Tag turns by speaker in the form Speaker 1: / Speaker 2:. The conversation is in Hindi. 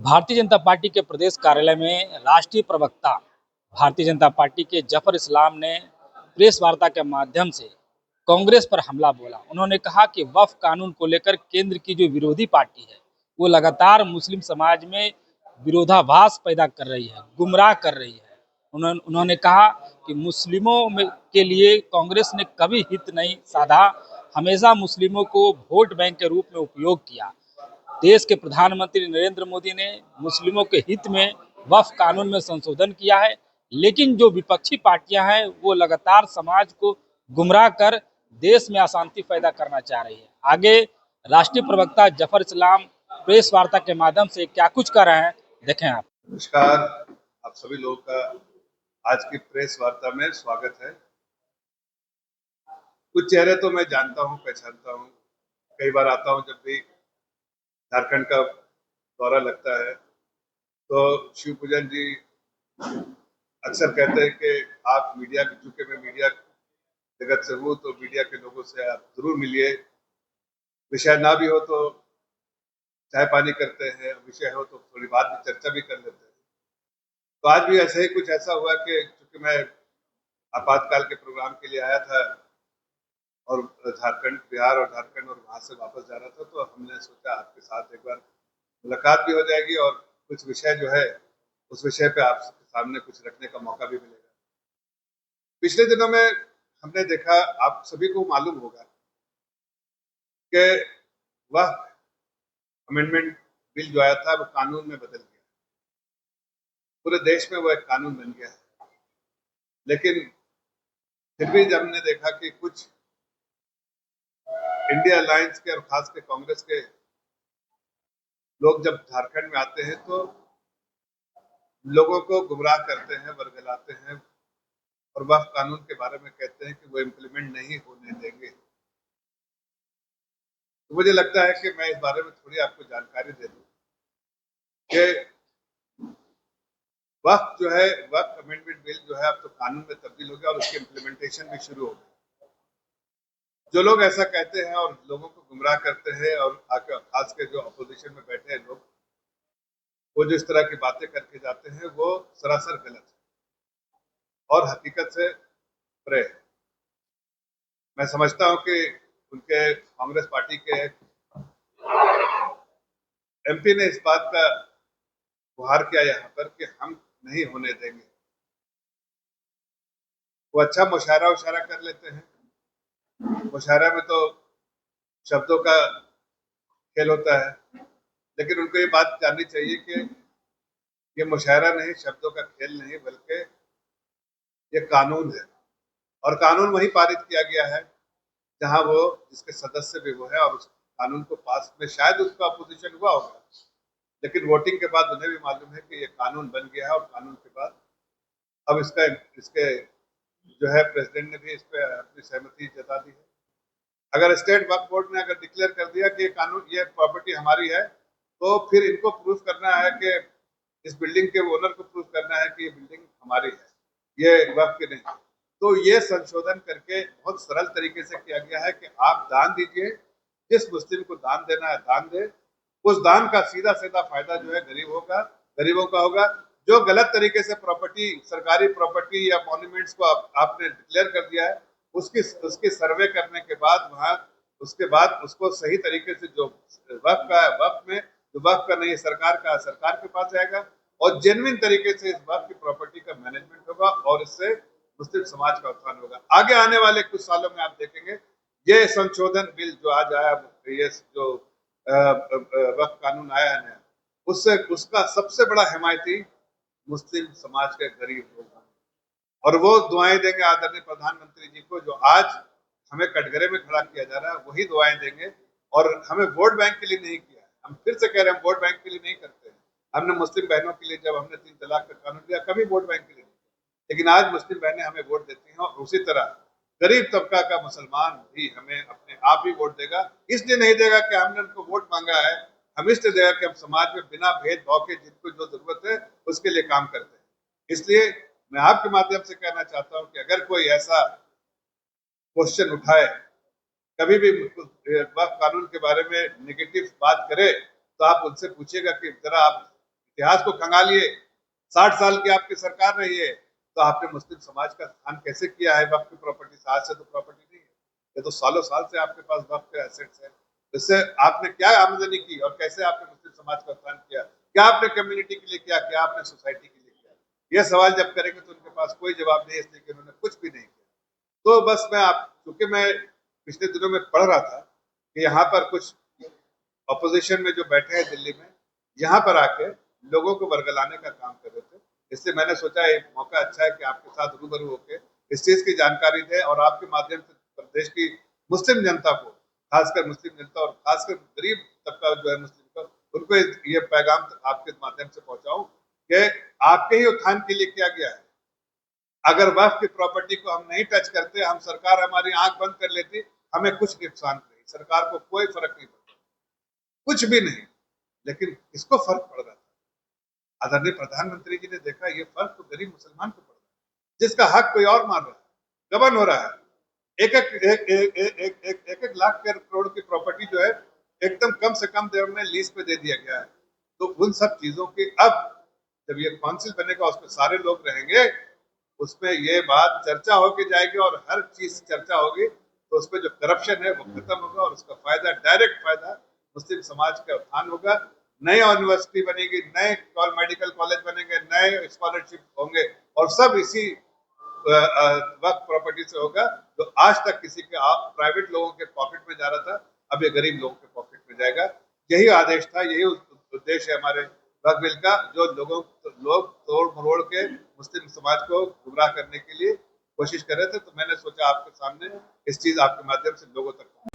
Speaker 1: भारतीय जनता पार्टी के प्रदेश कार्यालय में राष्ट्रीय प्रवक्ता भारतीय जनता पार्टी के जफर इस्लाम ने प्रेस वार्ता के माध्यम से कांग्रेस पर हमला बोला। उन्होंने कहा कि वक्फ कानून को लेकर केंद्र की जो विरोधी पार्टी है वो लगातार मुस्लिम समाज में विरोधाभास पैदा कर रही है, गुमराह कर रही है। उन्होंने कहा कि के लिए कांग्रेस ने कभी हित नहीं साधा, हमेशा मुस्लिमों को वोट बैंक के रूप में उपयोग किया। देश के प्रधानमंत्री नरेंद्र मोदी ने मुस्लिमों के हित में वक्फ कानून में संशोधन किया है, लेकिन जो विपक्षी पार्टियां हैं वो लगातार समाज को गुमराह कर देश में अशांति पैदा करना चाह रही है। आगे राष्ट्रीय प्रवक्ता जफर इस्लाम प्रेस वार्ता के माध्यम से क्या कुछ कर रहे हैं, देखें आप।
Speaker 2: नमस्कार, आप सभी लोगों का आज की प्रेस वार्ता में स्वागत है। कुछ चेहरे तो मैं जानता हूं, पहचानता हूं। कई बार आता हूं, जब भी झारखंड का दौरा लगता है तो शिव पूजन जी अक्सर कहते हैं कि आप मीडिया के, चूंकि मैं मीडिया जगत से हूँ, तो मीडिया के लोगों से आप जरूर मिलिए। विषय ना भी हो तो चाय पानी करते हैं, विषय हो तो थोड़ी बात भी, चर्चा भी कर लेते हैं। तो आज भी ऐसे ही कुछ ऐसा हुआ कि चूंकि मैं आपातकाल के प्रोग्राम के लिए आया था और झारखंड, बिहार और झारखंड, और वहां से वापस जा रहा था, तो हमने सोचा आपके साथ एक बार मुलाकात भी हो जाएगी और कुछ विषय जो है उस विषय पे आपके सामने कुछ रखने का मौका भी मिलेगा। पिछले दिनों में हमने देखा, आप सभी को मालूम होगा कि वह अमेंडमेंट बिल जो आया था वो कानून में बदल गया। पूरे देश में वो एक कानून बन गया है। लेकिन फिर भी जब हमने देखा कि कुछ इंडिया अलायंस के और खास के कांग्रेस के लोग जब झारखंड में आते हैं तो लोगों को गुमराह करते हैं, वर्गलाते हैं और वक्फ कानून के बारे में कहते हैं कि वो इम्प्लीमेंट नहीं होने देंगे। तो मुझे लगता है कि मैं इस बारे में थोड़ी आपको जानकारी दे दूं कि वक्फ जो है, वक्फ अमेंडमेंट बिल जो है अब तो कानून में तब्दील हो गया और उसकी इम्प्लीमेंटेशन भी शुरू हो गई। जो लोग ऐसा कहते हैं और लोगों को गुमराह करते हैं और खास के जो अपोजिशन में बैठे हैं लोग, वो जो इस तरह की बातें करके जाते हैं वो सरासर गलत है और हकीकत से परे है। मैं समझता हूं कि उनके कांग्रेस पार्टी के एमपी ने इस बात का गुहार किया यहाँ पर कि हम नहीं होने देंगे। वो अच्छा मुशायरा उशायरा कर लेते हैं। मुशायरा में तो शब्दों का खेल होता है, लेकिन उनको ये बात जाननी चाहिए कि ये मुशायरा नहीं, शब्दों का खेल नहीं, बल्कि ये कानून है। और कानून वही पारित किया गया है जहां वो, जिसके सदस्य भी वो है, और उस कानून को पास में शायद उसका अपोजिशन हुआ होगा, लेकिन वोटिंग के बाद उन्हें भी मालूम है कि ये कानून बन गया है। और कानून के बाद अब इसके जो है प्रेसिडेंट ने भी इस पर अपनी सहमति जता दी है। अगर स्टेट वक्फ बोर्ड ने अगर डिक्लेयर कर दिया कि ये कानून, ये प्रॉपर्टी हमारी है, तो फिर इनको प्रूफ करना है कि इस बिल्डिंग के ओनर को प्रूफ करना है कि ये बिल्डिंग हमारी है, ये वक्फ की नहीं। तो ये संशोधन करके बहुत सरल तरीके से किया गया है कि आप दान दीजिए, जिस मुस्लिम को दान देना है दान दे, उस दान का सीधा सीधा फायदा जो है गरीबों का होगा। जो गलत तरीके से प्रॉपर्टी, सरकारी प्रॉपर्टी या मॉन्यूमेंट्स को आपने डिक्लेयर कर दिया है, उसकी उसकी सर्वे करने के बाद वहां, उसके बाद उसको सही तरीके से, जो वक्फ का है वक्फ में, जो वक्फ का नहीं सरकार का, सरकार के पास जाएगा और जेन्युइन तरीके से इस वक्फ की प्रॉपर्टी का मैनेजमेंट होगा और इससे मुस्लिम समाज का उत्थान होगा। आगे आने वाले कुछ सालों में आप देखेंगे ये संशोधन बिल जो आज आया, ये जो वक्फ कानून आया है, उससे उसका सबसे बड़ा हिमायती मुस्लिम समाज के गरीब लोग हैं और वो दुआएं देंगे आदरणीय प्रधानमंत्री जी को, जो आज हमें कटघरे में खड़ा किया जा रहा है, वही दुआएं देंगे। और हमें वोट बैंक के लिए नहीं किया है, हम फिर से कह रहे हैं, हम वोट बैंक के लिए नहीं करते हैं। हमने मुस्लिम बहनों के लिए, जब हमने 3 तलाक का कानून दिया, कभी वोट बैंक के लिए नहीं, लेकिन आज मुस्लिम बहनें हमें वोट देती हैं और उसी तरह गरीब तबका का मुसलमान भी हमें अपने आप ही वोट देगा। इसलिए नहीं देगा कि हमने उनको वोट मांगा है, हम इसलिए देगा कि हम समाज में बिना भेदभाव के जिनको जो जरूरत है उसके लिए काम करते हैं। इसलिए मैं आपके माध्यम से कहना चाहता हूं कि अगर कोई ऐसा क्वेश्चन उठाए, कभी भी वक्फ कानून के बारे में नेगेटिव बात करे, तो आप उनसे पूछिएगा कि जरा आप इतिहास को खंगालिए। 60 साल की आपकी सरकार रही है, तो आपने मुस्लिम समाज का स्थान कैसे किया है वक्फ की प्रॉपर्टी से? आज से तो प्रॉपर्टी नहीं है, ये तो सालों साल से आपके पास वक्फ के एसेट्स है। इससे आपने क्या आमदनी की और कैसे आपने मुस्लिम समाज का उत्थान किया? क्या आपने कम्युनिटी के लिए किया? क्या आपने सोसाइटी के लिए किया? ये सवाल जब करेंगे तो उनके पास कोई जवाब नहीं है, इसलिए कि उन्होंने कुछ भी नहीं किया। तो बस क्योंकि मैं पिछले दिनों में पढ़ रहा था कि यहाँ पर कुछ अपोजिशन में जो बैठे हैं दिल्ली में, यहाँ पर आके लोगों को वर्गलाने का काम कर रहे थे। इससे मैंने सोचा एक मौका अच्छा है कि आपके साथ रूबरू होकर इस चीज की जानकारी दें और आपके माध्यम से प्रदेश की मुस्लिम जनता को, खासकर मुस्लिम जनता और खासकर गरीब तबका जो है मुस्लिम का, उनको ये पैगाम आपके माध्यम से पहुंचाऊं कि आपके ही उत्थान के लिए किया गया है। अगर वक्फ की प्रॉपर्टी को हम नहीं टच करते, हम सरकार हमारी आंख बंद कर लेती, हमें कुछ नुकसान नहीं, सरकार को कोई फर्क नहीं पड़ता, कुछ भी नहीं। लेकिन किसको फर्क पड़ रहा था? आदरणीय प्रधानमंत्री जी ने देखा ये फर्क तो गरीब मुसलमान को पड़ रहा है, जिसका हक कोई और मार रहा है, गबन हो रहा है। एक लाख करोड़ की प्रॉपर्टी जो है एकदम कम से कम देर में लीज पे दे दिया गया है। तो उन सब चीजों की अब जब ये काउंसिल बनेगा, उसमें सारे लोग रहेंगे, उसमें ये बात चर्चा होके जाएगी और हर चीज चर्चा होगी, तो उसमें जो करप्शन है वो खत्म होगा और उसका फायदा, डायरेक्ट फायदा मुस्लिम समाज का उत्थान होगा। नई यूनिवर्सिटी बनेगी, नए मेडिकल कॉलेज बनेंगे, नए स्कॉलरशिप होंगे और सब इसी वक्त प्रॉपर्टी से होगा। तो आज तक किसी के प्राइवेट लोगों के पॉकेट में जा रहा था, अब ये गरीब लोगों के पॉकेट में जाएगा। यही आदेश था, यही उद्देश्य है हमारे वक्फ बिल का, जो लोग तोड़ मरोड़ के मुस्लिम समाज को गुमराह करने के लिए कोशिश कर रहे थे। तो मैंने सोचा आपके सामने इस चीज आपके माध्यम से लोगों तक